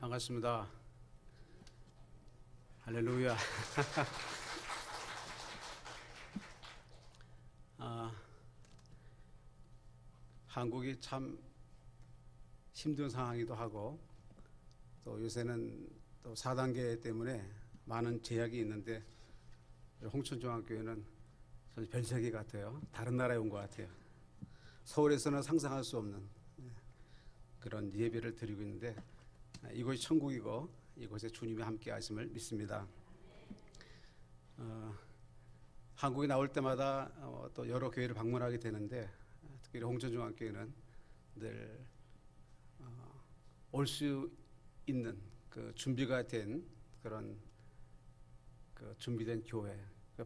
반갑습니다. 할렐루야. 한국이 참 힘든 상황이기도 하고 또 요새는 또 4단계 때문에 많은 제약이 있는데 홍천중앙교회는 별세계 같아요. 다른 나라에 온 것 같아요. 서울에서는 상상할 수 없는 그런 예배를 드리고 있는데 이곳이 천국이고 이곳에 주님이 함께 하심을 믿습니다. 한국에 나올 때마다 또 여러 교회를 방문하게 되는데 특히 홍천중앙교회는 늘 올 수 있는 그 준비가 된 그런 그 준비된 교회,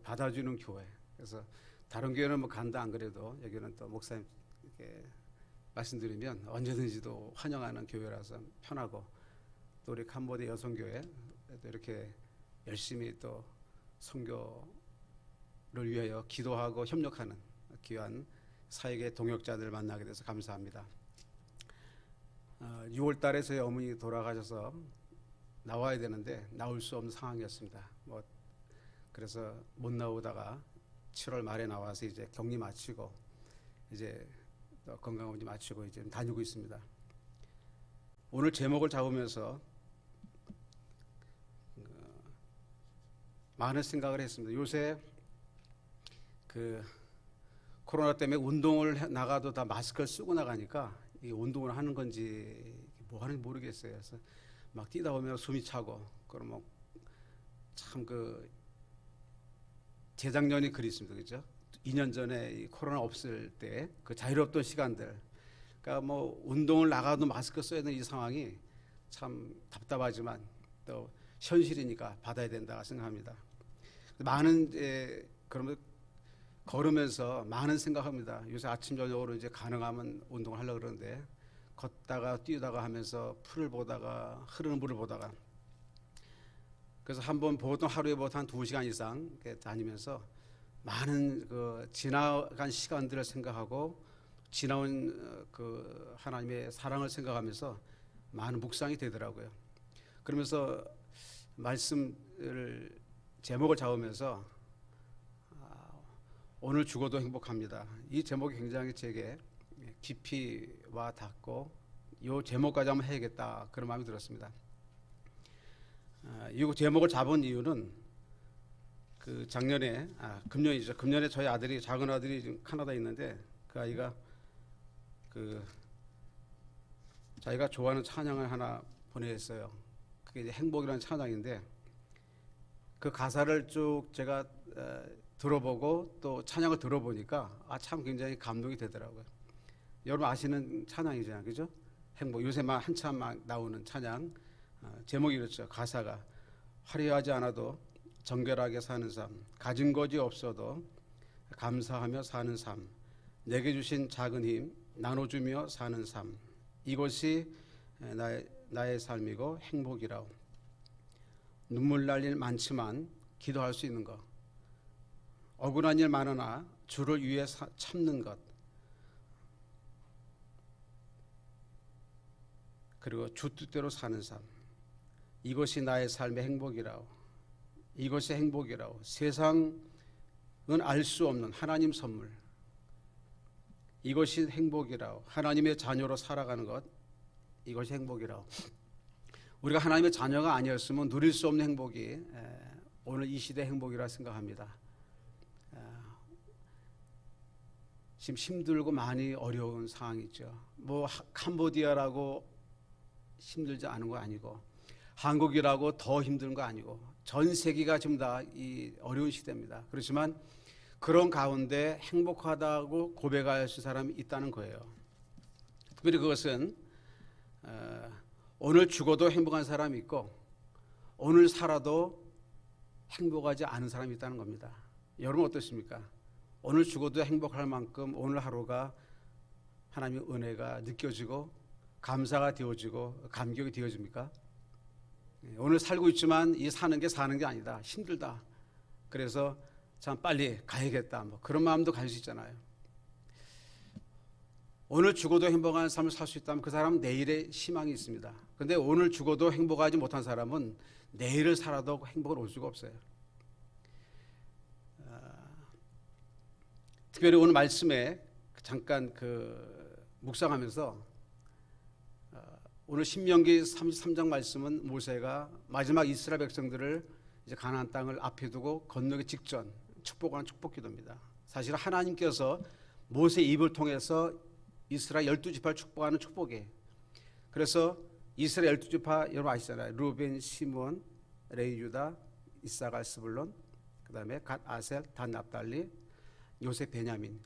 받아주는 교회. 그래서 다른 교회는 뭐 간다 안 그래도 여기는 또 목사님 이렇게 말씀드리면 언제든지도 환영하는 교회라서 편하고, 또 우리 캄보디아 여성교회 또 이렇게 열심히 또 선교를 위하여 기도하고 협력하는 귀한 사역의 동역자들을 만나게 돼서 감사합니다. 6월 달에 저희 어머니 돌아가셔서 나와야 되는데 나올 수 없는 상황이었습니다. 그래서 못 나오다가 7월 말에 나와서 이제 격리 마치고 이제 건강검진 마치고 이제 다니고 있습니다. 오늘 제목을 잡으면서 많은 생각을 했습니다. 요새 그 코로나 때문에 운동을 나가도 다 마스크를 쓰고 나가니까 이게 운동을 하는 건지 뭐 하는지 모르겠어요. 그래서 막 뛰다 보면 숨이 차고, 그러면 참 그 재작년이 그립습니다. 그죠? 2년 전에 이 코로나 없을 때 그 자유롭던 시간들, 그러니까 뭐 운동을 나가도 마스크 써야 되는 이 상황이 참 답답하지만 또 현실이니까 받아야 된다 생각합니다. 많은 그러면 걸으면서 많은 생각합니다. 요새 아침 저녁으로 이제 가능하면 운동을 하려고 그러는데 걷다가 뛰다가 하면서 풀을 보다가 흐르는 물을 보다가, 그래서 한번 보통 하루에 보통 한 2시간 이상 다니면서 많은 그 지나간 시간들을 생각하고 지나온 그 하나님의 사랑을 생각하면서 많은 묵상이 되더라고요. 그러면서 말씀을 제목을 잡으면서 오늘 죽어도 행복합니다. 이 제목이 굉장히 제게 깊이 와 닿고 이 제목까지 한번 해야겠다 그런 마음이 들었습니다. 이 제목을 잡은 이유는 그 작년에 금년이죠. 금년에 저희 아들이, 작은 아들이 지금 캐나다에 있는데 그 아이가 그 자기가 좋아하는 찬양을 하나 보내했어요. 그게 이제 행복이라는 찬양인데 그 가사를 쭉 제가 들어보고 또 찬양을 들어보니까 참 굉장히 감동이 되더라고요. 여러분 아시는 찬양이잖아요, 그죠? 행복. 요새 한참 나오는 찬양. 제목이 이렇죠. 가사가 화려하지 않아도 정결하게 사는 삶, 가진 것이 없어도 감사하며 사는 삶, 내게 주신 작은 힘 나눠주며 사는 삶, 이것이 나의 삶이고 행복이라오. 눈물 날 일 많지만 기도할 수 있는 것, 억울한 일 많으나 주를 위해 참는 것, 그리고 주 뜻대로 사는 삶, 이것이 나의 삶의 행복이라오. 이것이 행복이라오. 세상은 알 수 없는 하나님 선물, 이것이 행복이라오. 하나님의 자녀로 살아가는 것, 이것이 행복이라오. 우리가 하나님의 자녀가 아니었으면 누릴 수 없는 행복이 오늘 이 시대의 행복이라 생각합니다. 지금 힘들고 많이 어려운 상황이죠. 뭐 캄보디아라고 힘들지 않은 거 아니고 한국이라고 더 힘든 거 아니고 전 세계가 지금 다 이 어려운 시대입니다. 그렇지만 그런 가운데 행복하다고 고백할 수 사람이 있다는 거예요. 특별히 그것은 오늘 죽어도 행복한 사람이 있고 오늘 살아도 행복하지 않은 사람이 있다는 겁니다. 여러분 어떻습니까? 오늘 죽어도 행복할 만큼 오늘 하루가 하나님의 은혜가 느껴지고 감사가 되어지고 감격이 되어집니까? 오늘 살고 있지만 이 사는 게 아니다. 힘들다. 그래서 참 빨리 가야겠다. 뭐 그런 마음도 가질 수 있잖아요. 오늘 죽어도 행복한 삶을 살 수 있다면 그 사람은 내일에 희망이 있습니다. 그런데 오늘 죽어도 행복하지 못한 사람은 내일을 살아도 행복을 올 수가 없어요. 특별히 오늘 말씀에 잠깐 묵상하면서 오늘 신명기 33장 말씀은 모세가 마지막 이스라엘 백성들을 이제 가나안 땅을 앞에 두고 건너기 직전 축복하는 축복기도입니다. 사실 하나님께서 모세 입을 통해서 이스라엘 12지파를 축복하는 축복이에요. 그래서 이스라엘 12지파 여러분 아시잖아요. 루벤, 시몬, 레위, 유다, 이사갈, 스불론, 그다음에 갓, 아셀, 단, 납달리, 요셉, 베냐민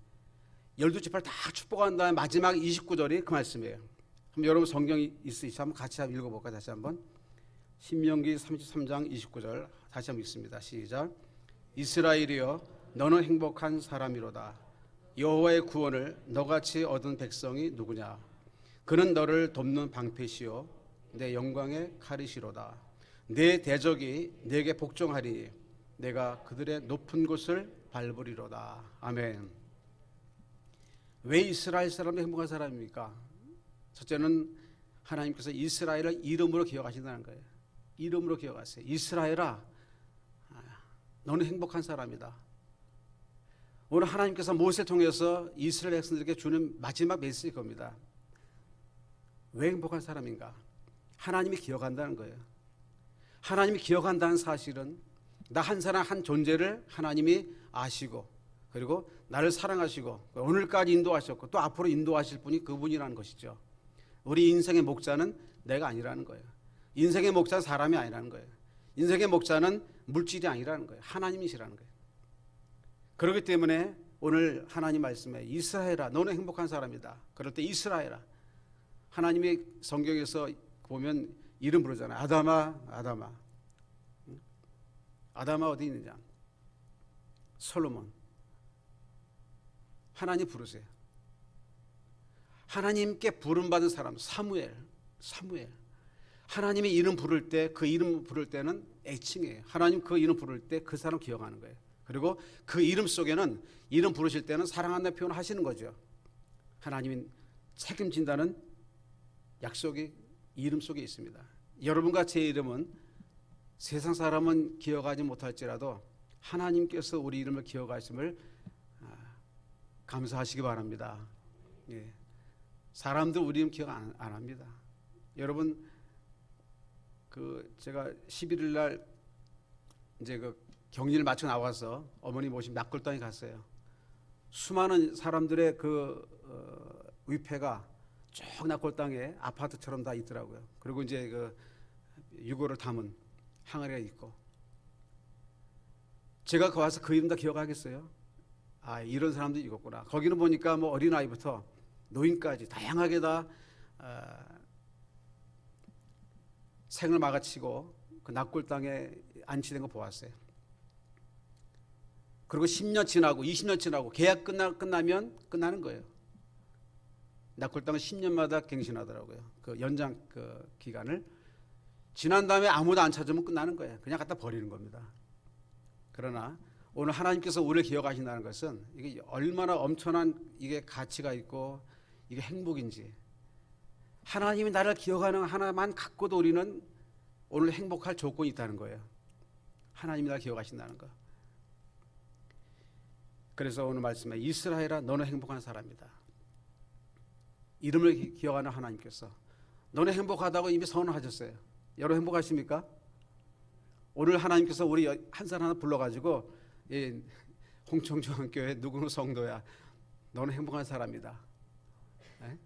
12지파를 다 축복한 다음에 마지막 29절이 그 말씀이에요. 그럼 여러분 성경이 있으시죠? 한번 같이 한번 읽어볼까요? 다시 한번 신명기 33장 29절 다시 한번 읽습니다. 시작. 이스라엘이여 너는 행복한 사람이로다. 여호와의 구원을 너같이 얻은 백성이 누구냐? 그는 너를 돕는 방패시요 내 영광의 칼이시로다. 내 대적이 내게 복종하리니 내가 그들의 높은 곳을 밟으리로다. 아멘. 왜 이스라엘 사람이 행복한 사람입니까? 첫째는 하나님께서 이스라엘을 이름으로 기억하신다는 거예요. 이름으로 기억하세요. 이스라엘아, 너는 행복한 사람이다. 오늘 하나님께서 모세를 통해서 이스라엘 백성들에게 주는 마지막 메시지 겁니다. 왜 행복한 사람인가? 하나님이 기억한다는 거예요. 하나님이 기억한다는 사실은 나 한 사람 한 존재를 하나님이 아시고 그리고 나를 사랑하시고 오늘까지 인도하셨고 또 앞으로 인도하실 분이 그분이라는 것이죠. 우리 인생의 목자는 내가 아니라는 거예요. 인생의 목자는 사람이 아니라는 거예요. 인생의 목자는 물질이 아니라는 거예요. 하나님이시라는 거예요. 그렇기 때문에 오늘 하나님 말씀에 이스라엘아 너는 행복한 사람이다. 그럴 때 이스라엘아 하나님이 성경에서 보면 이름 부르잖아요. 아담아 아담아. 아담아 어디 있느냐? 솔로몬. 하나님 부르세요. 하나님께 부름받은 사람 사무엘. 하나님의 이름 부를 때 그 이름 부를 때는 애칭이에요. 하나님 그 이름 부를 때 그 사람 기억하는 거예요. 그리고 그 이름 속에는 이름 부르실 때는 사랑한다는 표현을 하시는 거죠. 하나님이 책임진다는 약속이 이름 속에 있습니다. 여러분과 제 이름은 세상 사람은 기억하지 못할지라도 하나님께서 우리 이름을 기억하심을 감사하시기 바랍니다. 예. 사람들 우리 이름 기억 안 합니다. 여러분 제가 11일 날 이제 격리를 마쳐 나와서 어머니 모시고 낙골당에 갔어요. 수많은 사람들의 위패가 쭉 낙골당에 아파트처럼 다 있더라고요. 그리고 이제 유골을 담은 항아리가 있고 제가 거 와서 그 이름 다 기억하겠어요? 아 이런 사람들이 있었구나. 거기는 보니까 뭐 어린아이부터 노인까지 다양하게 다 생을 막아치고 그 낙골당에 안치된 거 보았어요. 그리고 10년 지나고 20년 지나고 계약 끝나면 끝나는 거예요. 낙골당은 10년마다 갱신하더라고요. 그 연장 기간을 지난 다음에 아무도 안 찾으면 끝나는 거예요. 그냥 갖다 버리는 겁니다. 그러나 오늘 하나님께서 우리를 기억하신다는 것은 이게 얼마나 엄청난 이게 가치가 있고 이게 행복인지 하나님이 나를 기억하는 하나만 갖고도 우리는 오늘 행복할 조건이 있다는 거예요. 하나님이 나를 기억하신다는 거. 그래서 오늘 말씀에 이스라엘아 너는 행복한 사람이다. 이름을 기억하는 하나님께서 너는 행복하다고 이미 선언하셨어요. 여러분 행복하십니까? 오늘 하나님께서 우리 한 사람 하나 불러가지고 홍청중앙교회 누구는 성도야 너는 행복한 사람이다. 네?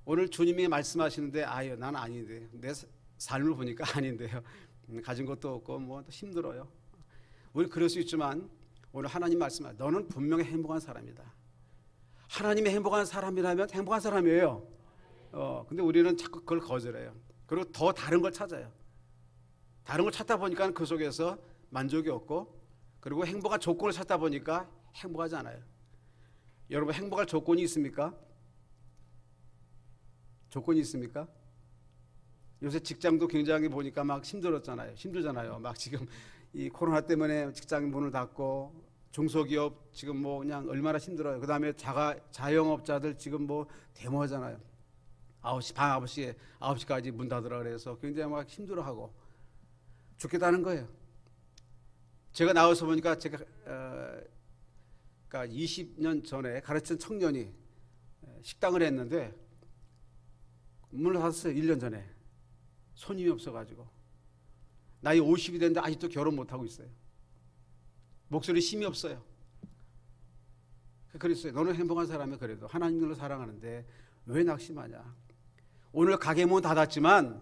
오늘 주님이 말씀하시는데 아유 난 아닌데 내 삶을 보니까 아닌데요. 가진 것도 없고 뭐 힘들어요. 우리 그럴 수 있지만 오늘 하나님 말씀하 너는 분명히 행복한 사람이다. 하나님이 행복한 사람이라면 행복한 사람이에요. 근데 우리는 자꾸 그걸 거절해요. 그리고 더 다른 걸 찾아요. 다른 걸 찾다 보니까 그 속에서 만족이 없고 그리고 행복한 조건을 찾다 보니까 행복하지 않아요. 여러분 행복할 조건이 있습니까? 조건이 있습니까? 요새 직장도 굉장히 보니까 막 힘들잖아요. 막 지금 이 코로나 때문에 직장 문을 닫고 중소기업 지금 뭐 그냥 얼마나 힘들어요. 그다음에 자영업자들 지금 뭐 데모하잖아요. 9시 밤 9시까지 문 닫으라 그래서 굉장히 막 힘들어하고 죽겠다는 거예요. 제가 나와서 보니까 제가 그러니까 20년 전에 가르친 청년이 식당을 했는데 문을 닫았어요. 1년 전에 손님이 없어가지고 나이 50이 됐는데 아직도 결혼 못하고 있어요. 목소리 힘이 없어요. 그랬어요. 너는 행복한 사람이 그래도 하나님을 사랑하는데 왜 낙심하냐. 오늘 가게 문 닫았지만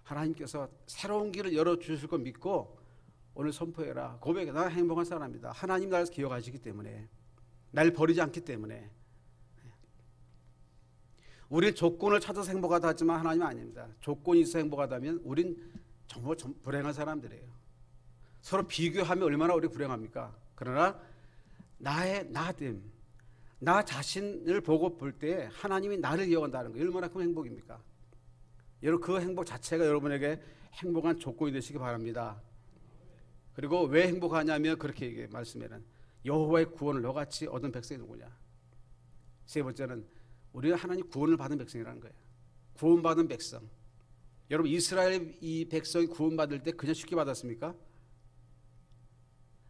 하나님께서 새로운 길을 열어주실 거 믿고 오늘 선포해라. 고백해. 나는 행복한 사람이다. 하나님 나를 기억하시기 때문에, 날 버리지 않기 때문에. 우리는 조건을 찾아서 행복하다 하지만 하나님은 아닙니다. 조건이 있어 행복하다면 우린 정말 불행한 사람들이에요. 서로 비교하면 얼마나 우리 불행합니까? 그러나 나의 나됨, 나 자신을 보고 볼 때 하나님이 나를 기억한다는 거 얼마나 큰 행복입니까? 여러분 그 행복 자체가 여러분에게 행복한 조건이 되시기 바랍니다. 그리고 왜 행복하냐면 그렇게 말씀에는 여호와의 구원을 너같이 얻은 백성이 누구냐. 세 번째는 우리가 하나님 구원을 받은 백성이라는 거예요. 구원받은 백성. 여러분 이스라엘 이 백성이 구원받을 때 그냥 쉽게 받았습니까?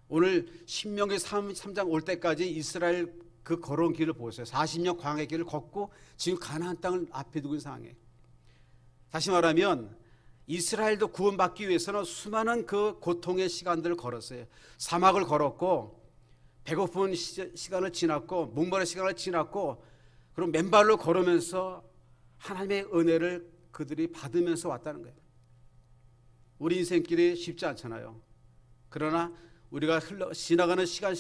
오늘 신명기 3장 올 때까지 이스라엘 그 걸어온 길을 보세요. 40년 광야의 길을 걷고 지금 가나안 땅을 앞에 두고 있는 상황에. 다시 말하면 이스라엘도 구원받기 위해서는 수많은 그 고통의 시간들을 걸었어요. 사막을 걸었고 배고픈 시간을 지났고 목마른 시간을 지났고 그리고 맨발로 걸으면서 하나님의 은혜를 그들이 받으면서 왔다는 거예요. 우리 인생길이 쉽지 않잖아요. 그러나 우리가 지나가는 시간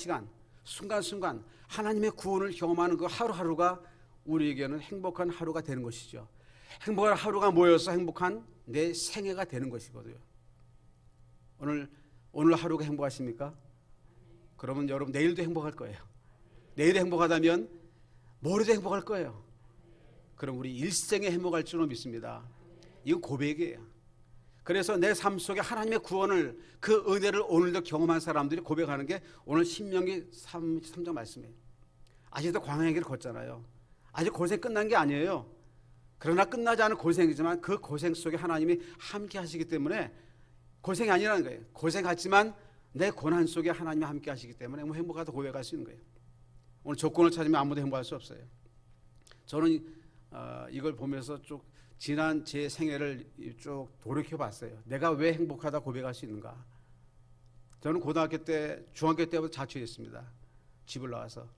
순간순간 하나님의 구원을 경험하는 그 하루하루가 우리에게는 행복한 하루가 되는 것이죠. 행복한 하루가 모여서 행복한 내 생애가 되는 것이거든요. 오늘 하루가 행복하십니까? 그러면 여러분 내일도 행복할 거예요. 내일도 행복하다면 모레도 행복할 거예요. 그럼 우리 일생에 행복할 줄로 믿습니다. 이건 고백이에요. 그래서 내 삶 속에 하나님의 구원을 그 은혜를 오늘도 경험한 사람들이 고백하는 게 오늘 신명기 3장 말씀이에요. 아직도 광야의 길을 걷잖아요. 아직 고생 끝난 게 아니에요. 그러나 끝나지 않은 고생이지만 그 고생 속에 하나님이 함께 하시기 때문에 고생이 아니라는 거예요. 고생하지만 내 고난 속에 하나님이 함께 하시기 때문에 행복하다 고백할 수 있는 거예요. 오늘 조건을 찾으면 아무도 행복할 수 없어요. 저는 이걸 보면서 쭉 지난 제 생애를 쭉 돌이켜 봤어요. 내가 왜 행복하다 고백할 수 있는가? 저는 고등학교 때, 중학교 때부터 자취했습니다. 집을 나와서.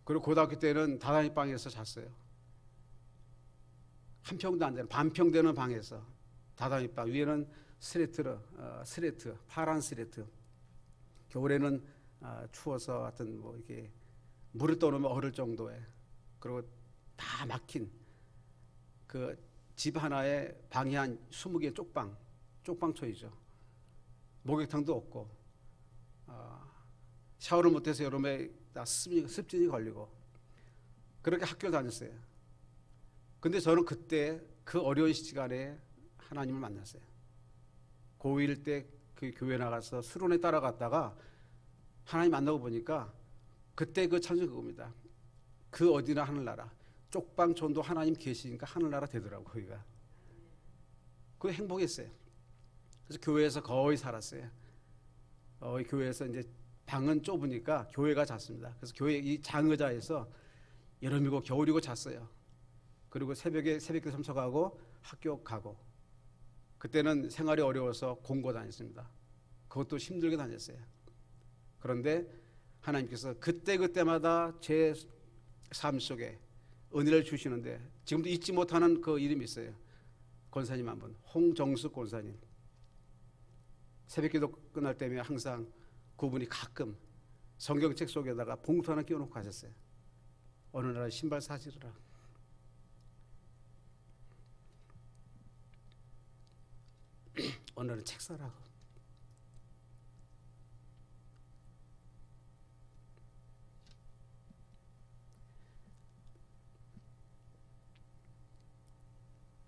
그리고 고등학교 때는 다단히 방에서 zas어요. 한 평도 안 되는, 반평 되는 방에서 다단히 방. 위에는 스레트, 파란 스레트. 겨울에는 추워서 하여튼 뭐 이렇게 물을 떠놓으면 얼을 정도의. 그리고 다 막힌 그 집 하나에 방이 한 20개 쪽방초이죠. 목욕탕도 없고 샤워를 못해서 여름에 다 습진이 걸리고 그렇게 학교를 다녔어요. 근데 저는 그때 그 어려운 시간에 하나님을 만났어요. 고1 때 그 교회 나가서 수련회 따라갔다가 하나님 만나고 보니까 그때 그 찬송 그겁니다. 그 어디나 하늘나라. 쪽방촌도 하나님 계시니까 하늘나라 되더라고요. 거기가. 그게 행복했어요. 그래서 교회에서 거의 살았어요. 교회에서 이제 방은 좁으니까 교회가 잤습니다. 그래서 교회 이 장의자에서 여름이고 겨울이고 잤어요. 그리고 새벽에 참석하고 학교 가고. 그때는 생활이 어려워서 공고 다녔습니다. 그것도 힘들게 다녔어요. 그런데 하나님께서 그때마다 제 삶 속에 은혜를 주시는데 지금도 잊지 못하는 그 이름이 있어요. 권사님 한 분, 홍정숙 권사님. 새벽기도 끝날 때면 항상 그분이 가끔 성경책 속에다가 봉투 하나 끼워놓고 가셨어요. 어느 날 신발 사시더라. 어느 날은 책 사라고.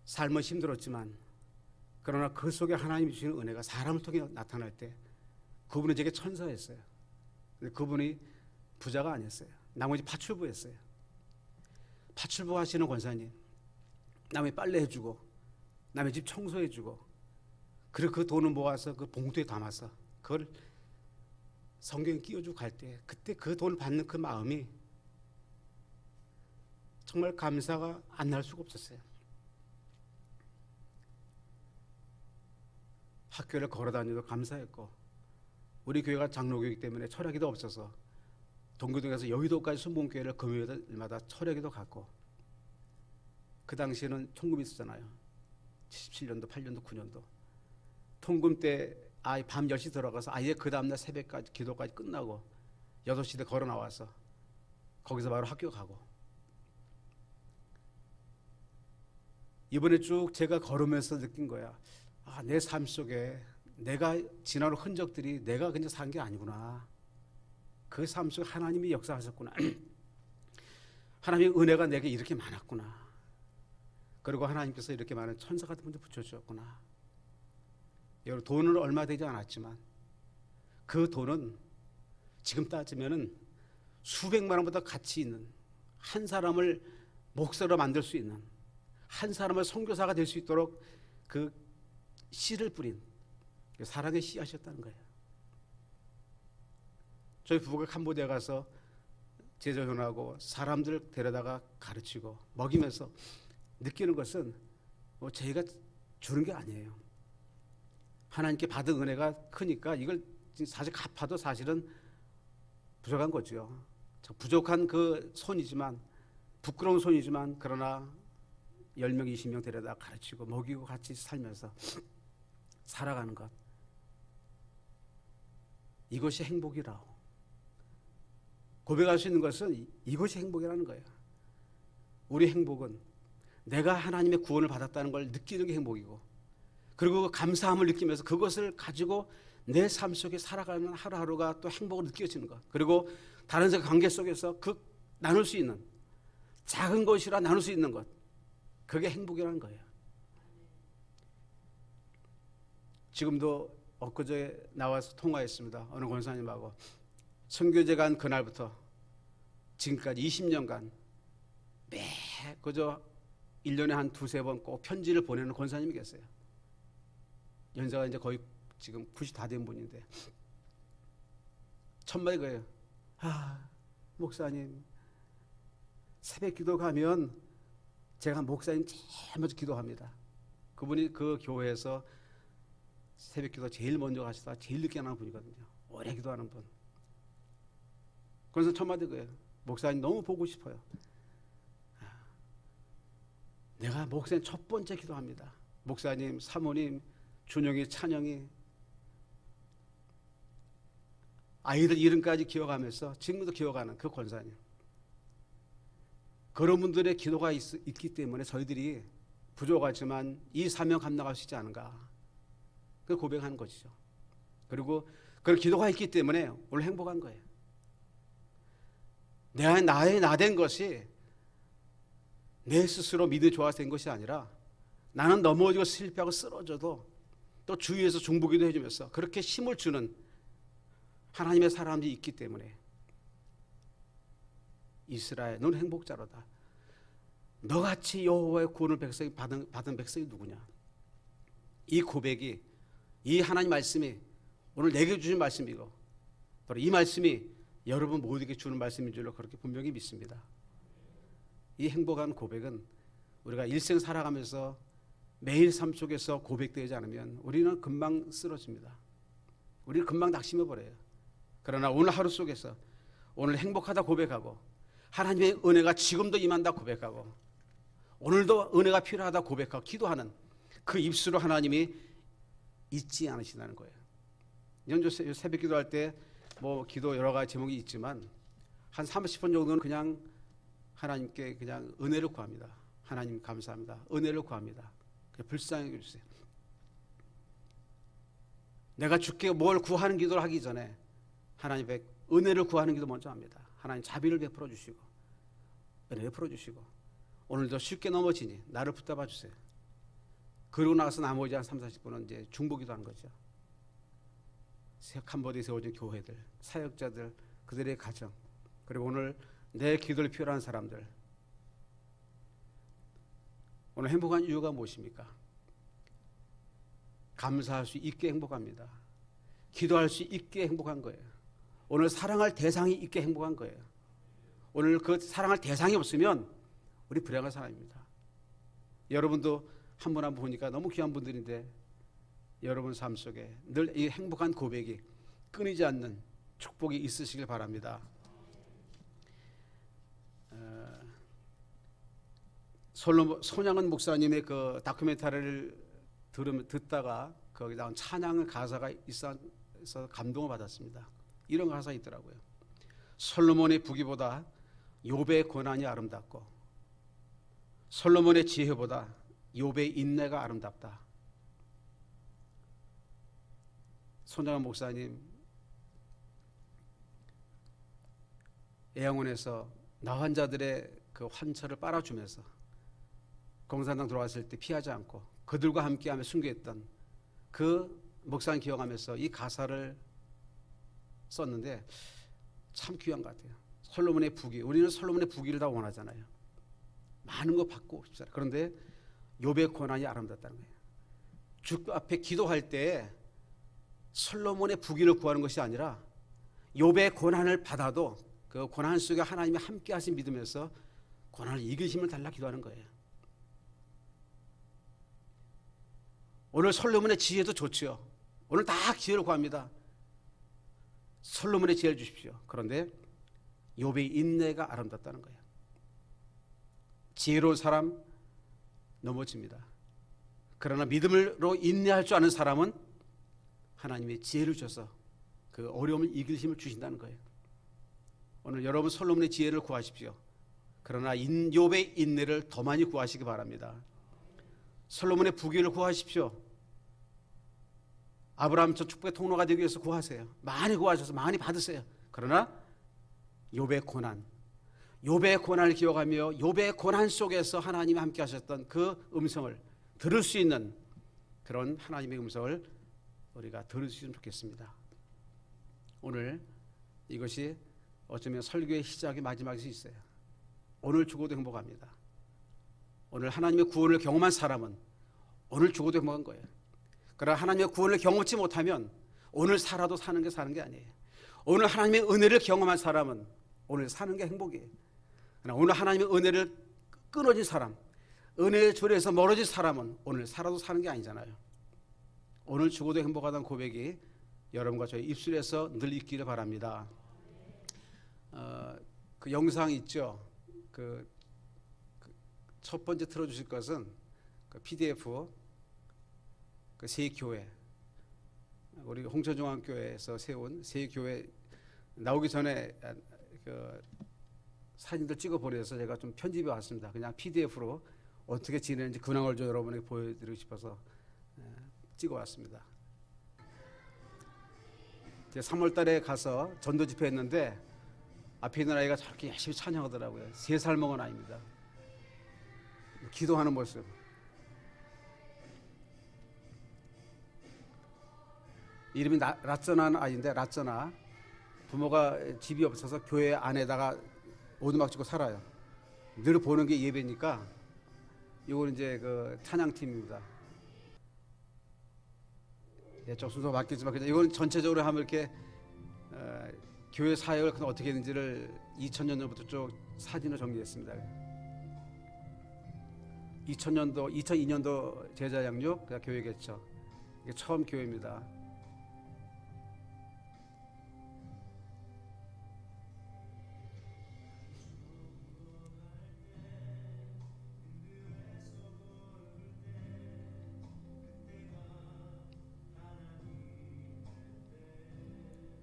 삶은 힘들었지만 그러나 그 속에 하나님이 주시는 은혜가 사람을 통해 나타날 때 그분은 제게 천사였어요. 근데 그분이 부자가 아니었어요. 나머지 파출부였어요. 파출부 하시는 권사님, 남의 빨래 해주고 남의 집 청소해주고, 그리고 그 돈을 모아서 그 봉투에 담아서 그걸 성경에 끼워주고 갈 때, 그때 그 돈을 받는 그 마음이 정말 감사가 안 날 수가 없었어요. 학교를 걸어 다녀도 감사했고, 우리 교회가 장로교이기 때문에 철야기도 없어서 동교동에서 여의도까지 순복음교회를 금요일마다 철야기도 갔고, 그 당시에는 통금이 있었잖아요. 77년도, 8년도, 9년도 통금 때 밤 10시 들어가서 아예 그 다음날 새벽까지 기도까지 끝나고 6시에 걸어 나와서 거기서 바로 학교 가고, 이번에 쭉 제가 걸으면서 느낀 거야. 내 삶 속에 내가 지나온 흔적들이 내가 그냥 산 게 아니구나. 그 삶 속에 하나님이 역사하셨구나. 하나님의 은혜가 내게 이렇게 많았구나. 그리고 하나님께서 이렇게 많은 천사 같은 분들 붙여주셨구나. 여러분, 돈은 얼마 되지 않았지만 그 돈은 지금 따지면은 수백만 원보다 가치 있는, 한 사람을 목사로 만들 수 있는, 한 사람을 선교사가 될 수 있도록 그 씨를 뿌린 사랑의 씨앗이었다는 거예요. 저희 부부가 캄보디아 가서 제자훈련하고 사람들 데려다가 가르치고 먹이면서 느끼는 것은 저희가 주는 게 아니에요. 하나님께 받은 은혜가 크니까 이걸 사실 갚아도 사실은 부족한 거죠. 부족한 그 손이지만, 부끄러운 손이지만, 그러나 10명, 20명 데려다 가르치고 먹이고 같이 살면서 살아가는 것, 이것이 행복이라고 고백할 수 있는 것은 이것이 행복이라는 거예요. 우리 행복은 내가 하나님의 구원을 받았다는 걸 느끼는 게 행복이고, 그리고 그 감사함을 느끼면서 그것을 가지고 내 삶 속에 살아가는 하루하루가 또 행복으로 느껴지는 것, 그리고 다른 사람의 관계 속에서 그 나눌 수 있는, 작은 것이라 나눌 수 있는 것, 그게 행복이라는 거예요. 지금도 엊그제 나와서 통화했습니다. 어느 권사님하고. 선교제 간 그날부터 지금까지 20년간 그저 1년에 한 두세 번 꼭 편지를 보내는 권사님이 계세요. 연세가 이제 거의 지금 90 다 된 분인데 첫마디 그래요. 목사님, 새벽 기도 가면 제가 목사님 제일 먼저 기도합니다. 그분이 그 교회에서 새벽 기도 제일 먼저 하시다가 제일 늦게 하는 분이거든요. 오래 기도하는 분. 그래서 첫마디 그래요. 목사님 너무 보고 싶어요. 내가 목사님 첫 번째 기도합니다. 목사님, 사모님, 준영이, 찬영이, 아이들 이름까지 기억하면서 지금도 기억하는 그 권사님, 그런 분들의 기도가 있기 때문에 저희들이 부족하지만 이 사명 감당할 수 있지 않은가, 그 고백하는 것이죠. 그리고 그런 기도가 있기 때문에 오늘 행복한 거예요. 나의 나 된 것이 내 스스로 믿음이 좋아서 된 것이 아니라, 나는 넘어지고 실패하고 쓰러져도 또 주위에서 중보기도 해주면서 그렇게 힘을 주는 하나님의 사람들이 있기 때문에, 이스라엘 너는 행복자로다. 너같이 여호와의 구원을 받은 백성이 누구냐. 이 고백이, 이 하나님 말씀이 오늘 내게 주신 말씀이고, 바로 이 말씀이 여러분 모두에게 주는 말씀인 줄로 그렇게 분명히 믿습니다. 이 행복한 고백은 우리가 일생 살아가면서 매일 삶 속에서 고백되지 않으면 우리는 금방 쓰러집니다. 우리는 금방 낙심해 버려요. 그러나 오늘 하루 속에서 오늘 행복하다 고백하고, 하나님의 은혜가 지금도 임한다 고백하고, 오늘도 은혜가 필요하다 고백하고 기도하는 그 입술로 하나님이 잊지 않으신다는 거예요. 새벽 기도할 때 기도 여러 가지 제목이 있지만 한 30분 정도는 그냥 하나님께 그냥 은혜를 구합니다. 하나님 감사합니다. 은혜를 구합니다. 불쌍히 해주세요. 내가 주께 뭘 구하는 기도를 하기 전에 하나님의 은혜를 구하는 기도 먼저 합니다. 하나님 자비를 베풀어 주시고 은혜 베풀어 주시고, 오늘도 쉽게 넘어지니 나를 붙잡아 주세요. 그러고 나서 나머지 한 30, 40분은 이제 중보기도 하는 거죠. 캄보디아에 세워진 교회들, 사역자들, 그들의 가정, 그리고 오늘 내 기도를 필요한 사람들. 오늘 행복한 이유가 무엇입니까? 감사할 수 있게 행복합니다. 기도할 수 있게 행복한 거예요. 오늘 사랑할 대상이 있게 행복한 거예요. 오늘 그 사랑할 대상이 없으면 우리 불행한 사람입니다. 여러분도 한 분 한 분 보니까 너무 귀한 분들인데 여러분 삶 속에 늘 이 행복한 고백이 끊이지 않는 축복이 있으시길 바랍니다. 손양은 목사님의 그 다큐멘터리를 듣다가 거기 나온 찬양의 가사가 있어서 감동을 받았습니다. 이런 가사가 있더라고요. 솔로몬의 부귀보다 욥의 고난이 아름답고 솔로몬의 지혜보다 욥의 인내가 아름답다. 손양은 목사님 애양원에서 나 환자들의 그 환처를 빨아주면서 공산당 들어왔을 때 피하지 않고 그들과 함께하며 순교했던 그 목사님 기억하면서 이 가사를 썼는데 참 귀한 것 같아요. 솔로몬의 부귀, 우리는 솔로몬의 부귀를 다 원하잖아요. 많은 거 받고 싶잖아요. 그런데 욥의 고난이 아름답다는 거예요. 주 앞에 기도할 때 솔로몬의 부귀를 구하는 것이 아니라 욥의 고난을 받아도 그 고난 속에 하나님이 함께 하신 믿으면서 고난을 이길 힘을 달라 기도하는 거예요. 오늘 솔로몬의 지혜도 좋죠. 오늘 다 지혜를 구합니다. 솔로몬의 지혜를 주십시오. 그런데 욥의 인내가 아름답다는 거예요. 지혜로운 사람 넘어집니다. 그러나 믿음으로 인내할 줄 아는 사람은 하나님의 지혜를 주셔서 그 어려움을 이길 힘을 주신다는 거예요. 오늘 여러분 솔로몬의 지혜를 구하십시오. 그러나 욥의 인내를 더 많이 구하시기 바랍니다. 솔로몬의 부귀를 구하십시오. 아브라함처럼 축복의 통로가 되기 위해서 구하세요. 많이 구하셔서 많이 받으세요. 그러나 욥의 고난을 기억하며 욥의 고난 속에서 하나님이 함께 하셨던 그 음성을 들을 수 있는 그런 하나님의 음성을 우리가 들을 수 있으면 좋겠습니다. 오늘 이것이 어쩌면 설교의 시작이 마지막일 수 있어요. 오늘 죽어도 행복합니다. 오늘 하나님의 구원을 경험한 사람은 오늘 죽어도 행복한 거예요. 그러나 하나님의 구원을 경험치 못하면 오늘 살아도 사는 게 아니에요. 오늘 하나님의 은혜를 경험한 사람은 오늘 사는 게 행복이에요. 그러나 오늘 하나님의 은혜를 끊어진 사람, 은혜의 조례에서 멀어진 사람은 오늘 살아도 사는 게 아니잖아요. 오늘 죽어도 행복하다는 고백이 여러분과 저희 입술에서 늘 있기를 바랍니다. 그 영상 있죠. 그 첫 번째 틀어주실 것은 그 PDF 그 세 교회, 우리 홍천중앙교회에서 세운 세 교회 나오기 전에 그 사진들 찍어 보내서 제가 좀 편집해 왔습니다. 그냥 PDF로 어떻게 지내는지 근황을 좀 여러분에게 보여드리고 싶어서 찍어 왔습니다. 3월달에 가서 전도 집회했는데 앞에 있는 아이가 저렇게 열심히 찬양하더라고요. 3살 먹은 아이입니다. 기도하는 모습. 이름이 라쩌나는 아이인데 라쩌나. 부모가 집이 없어서 교회 안에다가 오두막 짓고 살아요. 늘 보는 게 예배니까 이건 이제 그 찬양팀입니다. 예, 좀 순서 바뀌지만 그냥 이건 전체적으로 하면 이렇게 교회 사역을 어떻게 했는지를 2000년 전부터 쭉 사진을 정리했습니다. 2002년도 제자 양육 교회 개척. 이게 처음 교회입니다.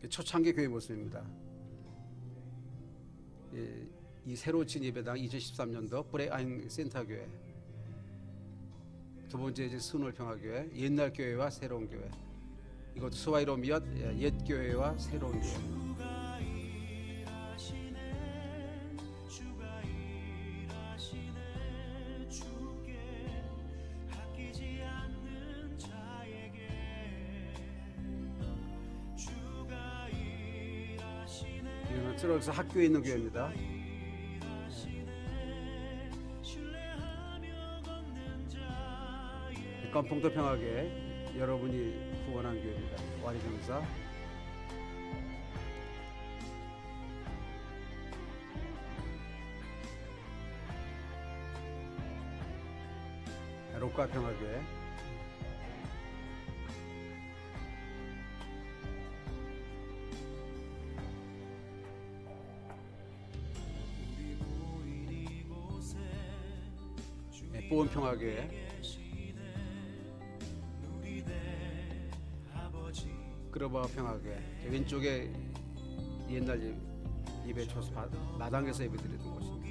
초창기 교회 모습입니다. 이 새로 진 예배당 2013년도 브레아잉 센터 교회. 두 번째 이제 순월평화교회, 옛날 교회와 새로운 교회. 이것도 스와이로 미엇 옛 교회와 새로운 교회. 아끼지 않는 자에게 주 스트럭스 학교에 있는 교회입니다. 깜풍도 평화교회 여러분이 후원한 교회입니다. 와리정사 록가 평화교회 보은 평화교회 그러바 평화교회 왼쪽에 옛날 예배 초소 마당에서 예배 드리던 곳입니다.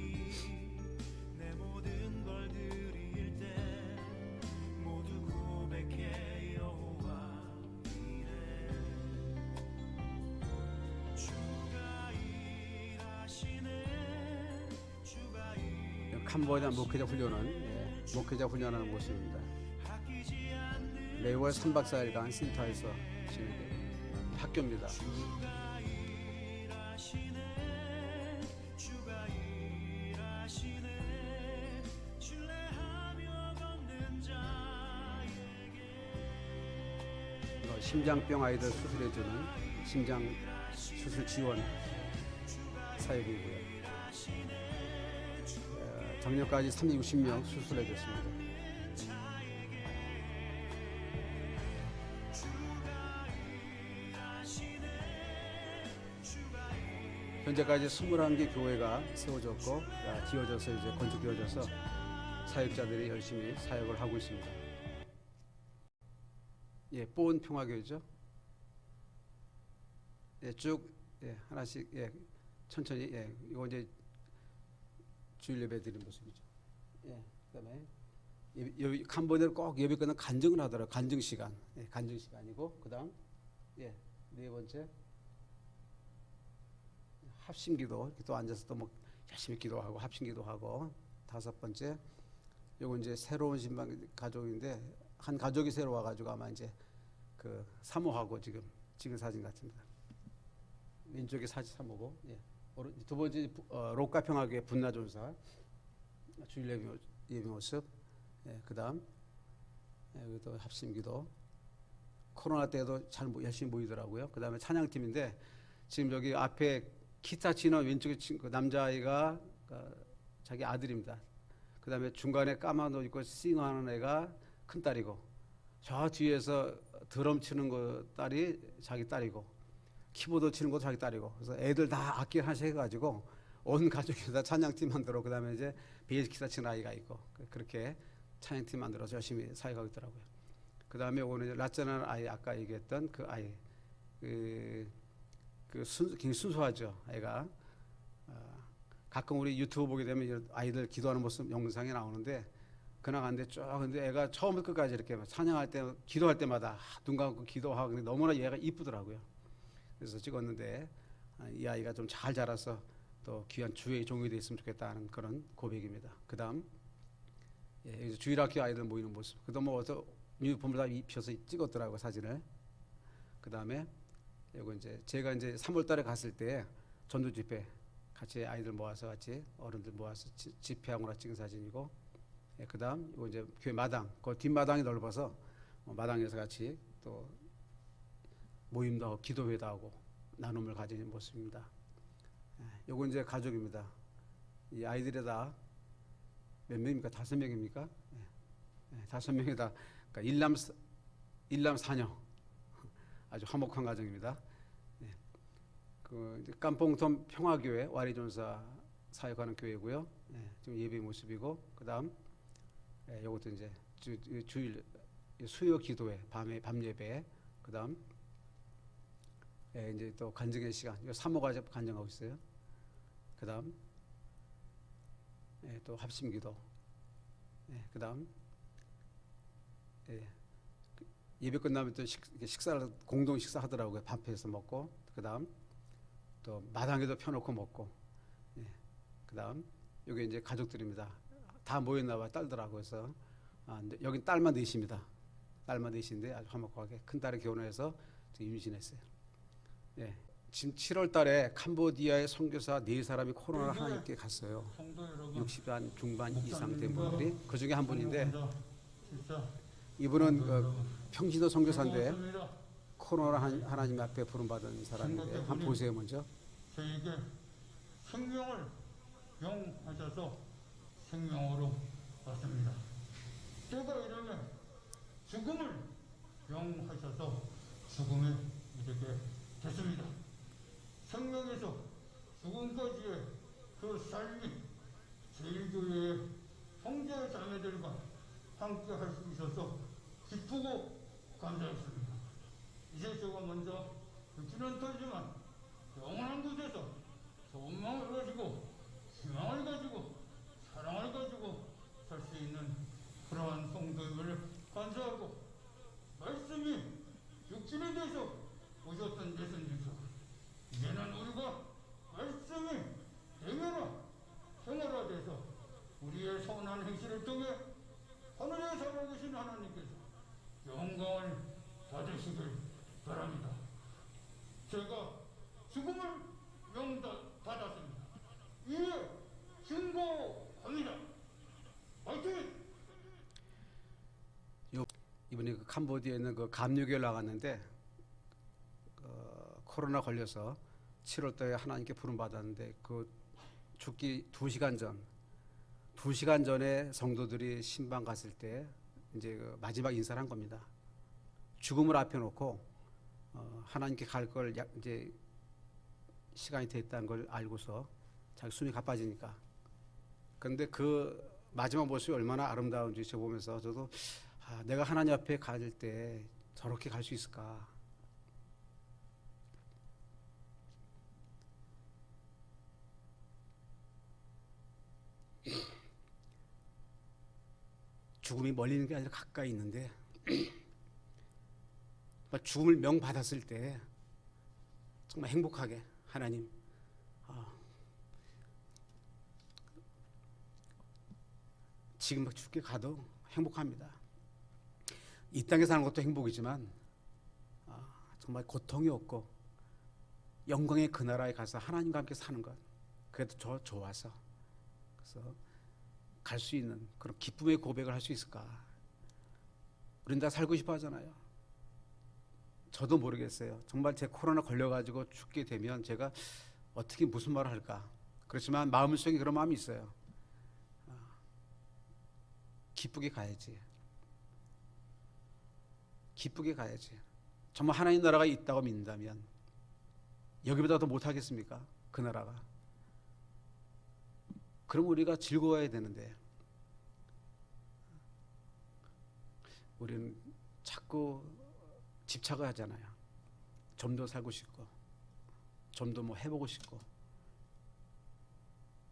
캄보디아 목회자 훈련은 목회자 훈련하는 곳입니다. 매월 3박 4일간 센터에서 진행되는 학교입니다. 심장병 아이들 수술해주는 심장 수술 지원 사역이고요. 작년까지 360명 수술해줬습니다. 현재까지 21개 교회가 세워졌고 지어져서 이제 건축되어져서 사역자들이 열심히 사역을 하고 있습니다. 뽀은 평화교회죠. 쭉 하나씩 천천히 이거 이제 주일 예배 드리는 모습이죠. 그다음에 캄보디아를 꼭 예배 끝나면 간증을 하더라고요. 간증 시간, 간증 시간이고 그다음 네 번째 합심기도 또 앉아서 또 뭐 열심히 기도하고 합심기도하고 다섯 번째 요거 이제 새로운 신방 가족인데 한 가족이 새로 와가지고 아마 이제 그 사모하고 지금 찍은 사진 같습니다. 왼쪽에 사진 사모고 두 번째 록가 평화교회 분나존사 주일 예배 모습 그다음 여기도 합심기도 코로나 때도 잘 열심히 모이더라고요. 그다음에 찬양팀인데 지금 여기 앞에 기타 치는 왼쪽에 친구 남자아이가 자기 아들입니다. 그다음에 중간에 까만 옷 입고 싱어하는 애가 큰 딸이고 저 뒤에서 드럼 치는 거 딸이 자기 딸이고 키보드 치는 것도 자기 딸이고 그래서 애들 다 악기 하나씩 해가지고 온 가족이 다 찬양팀 만들어 그다음에 이제 베이스 기타 치는 아이가 있고 그렇게 찬양팀 만들어서 열심히 사역하고 있더라고요. 그다음에 오늘 라짜는 아이 아까 얘기했던 그 아이 굉장히 순수하죠. 아이가 가끔 우리 유튜브 보게 되면 아이들 기도하는 모습 영상이 나오는데 그나간데 쭉 근데 애가 처음부터 끝까지 이렇게 찬양할 때 기도할 때마다 눈 감고 기도하고 근데 너무나 얘가 이쁘더라고요. 그래서 찍었는데 이 아이가 좀 잘 자라서 또 귀한 주의 종이 됐으면 좋겠다는 그런 고백입니다. 그다음 주일학교 아이들 모이는 모습. 그다음 뭐 어서 유니폼을 다 입혀서 찍었더라고요 사진을. 그다음에 이거 이제 제가 이제 3월달에 갔을 때 전도 집회 같이 아이들 모아서 같이 어른들 모아서 집회하거나 찍은 사진이고, 그다음 이거 이제 교회 마당, 그 뒷마당이 넓어서 마당에서 같이 또 모임도 하고 기도회도 하고 나눔을 가지는 모습입니다. 요거 이제 가족입니다. 이 아이들이 다 몇 명입니까? 5명입니까? 5명이 다 그러니까 일남 사녀 아주 화목한 가정입니다. 그 깜뽕섬 평화교회 와리존사 사역하는 교회고요. 지금 예배 모습이고 그다음 요것도 이제 주일 수요 기도회 밤 예배 그다음 이제 또 간증의 시간 요 사모가 간증하고 있어요. 그다음 또 합심기도 그다음 예배 끝나면 또 식사를 공동 식사하더라고요. 밥해서 먹고 그다음 또 마당에도 펴놓고 먹고 그다음 여기 이제 가족들입니다. 다 모였나 봐 딸들하고 해서 여긴 딸만 넷입니다. 딸만 넷인데 아주 화목하게 큰 딸이 결혼해서 임신했어요. 지금 7월 달에 캄보디아의 선교사 4사람이 코로나 하나님께 갔어요. 60대 중반 이상 된 분들이 그 중에 한 분인데 이분은 평신도 선교사인데 코로나 하나님 앞에 부름받은 사람인데 한번 보세요. 먼저 저에게 생명을 영하셔서 생명으로 왔습니다. 제가 이러면 죽음을 영하셔서 죽음에 이르게 됐습니다. 생명에서 죽음까지의 그 삶이 제1교회의 형제 자매들과 함께 할 수 있어서 기쁘고 감사했습니다. 이제 제가 먼저 육신은 떨지만 영원한 곳에서 소망을 가지고 희망을 가지고 사랑을 가지고 살 수 있는 그러한 성도임을 간사하고 말씀이 육신에 대해서 오셨던 예수님께서 이제는 우리가 말씀이 대면화 생활화돼서 우리의 선한 행실을 통해 하늘에 살아계신 하나님께서 영광을 받으시길 바랍니다. 제가 죽음을 명받았습니다. 이에 증거합니다. 화이팅! 이분이 그 캄보디아에 있는 그 감리교회를 나갔는데 코로나 걸려서 7월 달에 하나님께 부름 받았는데 그 죽기 2시간 전에 성도들이 신방 갔을 때 이제 그 마지막 인사를 한 겁니다. 죽음을 앞에 놓고 하나님께 갈 걸 이제 시간이 됐다는 걸 알고서 자기 숨이 가빠지니까. 그런데 그 마지막 모습이 얼마나 아름다운지 저 보면서 저도 내가 하나님 앞에 갈 때 저렇게 갈 수 있을까. 죽음이 멀리 있는 게 아니라 가까이 있는데 죽음을 명받았을 때 정말 행복하게 하나님 지금 막 죽게 가도 행복합니다. 이 땅에 사는 것도 행복이지만 정말 고통이 없고 영광의 그 나라에 가서 하나님과 함께 사는 것 그래도 저 좋아서 그래서 갈 수 있는 그런 기쁨의 고백을 할 수 있을까? 우린 다 살고 싶어 하잖아요. 저도 모르겠어요. 정말 제 코로나 걸려가지고 죽게 되면 제가 어떻게 무슨 말을 할까? 그렇지만 마음속에 그런 마음이 있어요. 기쁘게 가야지. 기쁘게 가야지. 정말 하나님 나라가 있다고 믿는다면 여기보다 더 못하겠습니까? 그 나라가. 그럼 우리가 즐거워야 되는데 우리는 자꾸 집착을 하잖아요. 좀 더 살고 싶고 좀 더 뭐 해보고 싶고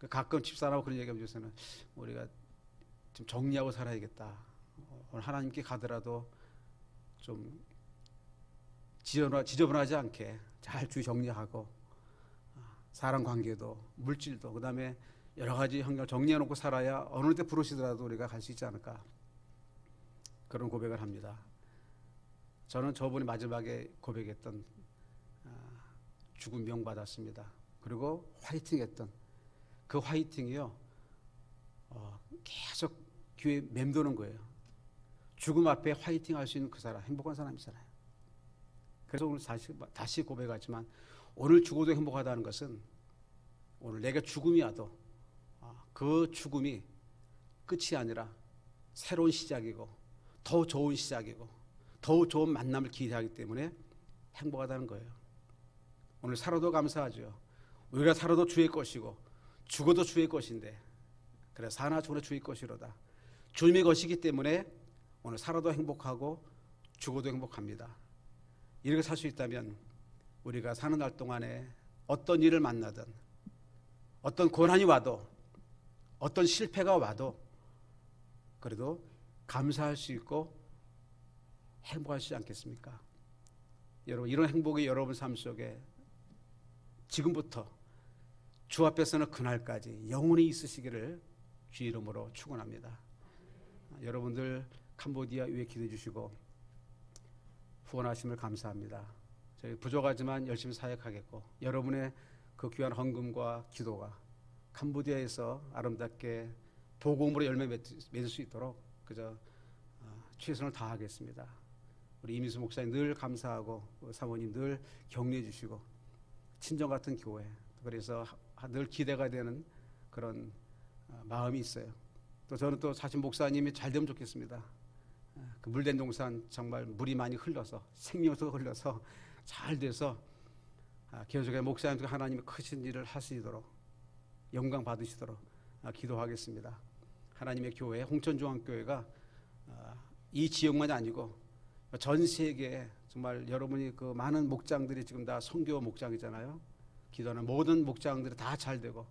가끔 집사람하고 그런 얘기하면 요새는 우리가 좀 정리하고 살아야겠다. 오늘 하나님께 가더라도 좀 지저분하지 않게 잘 주의 정리하고 사람 관계도 물질도 그 다음에 여러 가지 환경을 정리해놓고 살아야 어느 때 부르시더라도 우리가 갈 수 있지 않을까 그런 고백을 합니다. 저는 저분이 마지막에 고백했던 죽음 명받았습니다. 그리고 화이팅했던 그 화이팅이요 계속 귀에 맴도는 거예요. 죽음 앞에 화이팅할 수 있는 그 사람 행복한 사람이잖아요. 그래서 오늘 다시 고백하지만 오늘 죽어도 행복하다는 것은 오늘 내가 죽음이 와도 그 죽음이 끝이 아니라 새로운 시작이고 더 좋은 시작이고 더 좋은 만남을 기대하기 때문에 행복하다는 거예요. 오늘 살아도 감사하죠. 우리가 살아도 주의 것이고 죽어도 주의 것인데 그래 사나 죽어도 주의 것이로다. 주님의 것이기 때문에 오늘 살아도 행복하고 죽어도 행복합니다. 이렇게 살 수 있다면 우리가 사는 날 동안에 어떤 일을 만나든 어떤 고난이 와도 어떤 실패가 와도 그래도 감사할 수 있고 행복할 수 있지 않겠습니까? 여러분 이런 행복이 여러분 삶 속에 지금부터 주 앞에서는 그날까지 영원히 있으시기를 주 이름으로 축원합니다. 여러분들 캄보디아 위해 기도해 주시고 후원하심을 감사합니다. 저희 부족하지만 열심히 사역하겠고 여러분의 그 귀한 헌금과 기도가 캄보디아에서 아름답게 복음으로 열매 맺을 수 있도록 그저 최선을 다하겠습니다. 우리 이민수 목사님 늘 감사하고 사모님 늘 격려해 주시고 친정 같은 교회, 그래서 늘 기대가 되는 그런 마음이 있어요. 또 저는 또 사실 목사님이 잘 되면 좋겠습니다. 그 물된 동산 정말 물이 많이 흘러서 생명수가 흘러서 잘 돼서 계속해 목사님과 하나님의 크신 일을 하시도록 영광 받으시도록 기도하겠습니다. 하나님의 교회 홍천중앙교회가 이 지역만이 아니고 전 세계에 정말 여러분이 그 많은 목장들이 지금 다 선교 목장이잖아요. 기도하는 모든 목장들이 다 잘 되고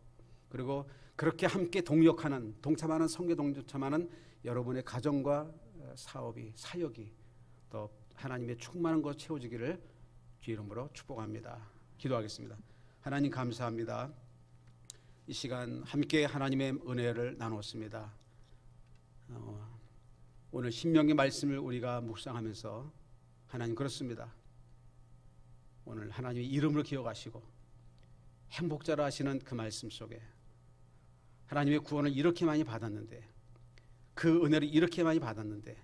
그리고 그렇게 함께 동참하는 선교 동참하는 여러분의 가정과 사업이 사역이 또 하나님의 충만한 것 채워지기를 주 이름으로 축복합니다. 기도하겠습니다. 하나님 감사합니다. 이 시간 함께 하나님의 은혜를 나눴습니다. 오늘 신명기 말씀을 우리가 묵상하면서 하나님 그렇습니다. 오늘 하나님의 이름을 기억하시고 행복자라 하시는 그 말씀 속에 하나님의 구원을 이렇게 많이 받았는데 그 은혜를 이렇게 많이 받았는데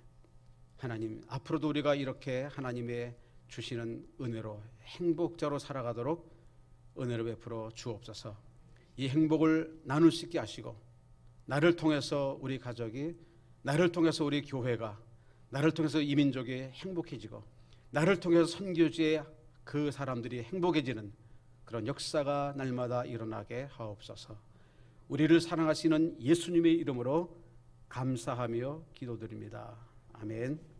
하나님 앞으로도 우리가 이렇게 하나님의 주시는 은혜로 행복자로 살아가도록 은혜를 베풀어 주옵소서. 이 행복을 나눌 수 있게 하시고 나를 통해서 우리 가족이 나를 통해서 우리 교회가 나를 통해서 이 민족이 행복해지고 나를 통해서 선교지의 그 사람들이 행복해지는 그런 역사가 날마다 일어나게 하옵소서. 우리를 사랑하시는 예수님의 이름으로 감사하며 기도드립니다. 아멘.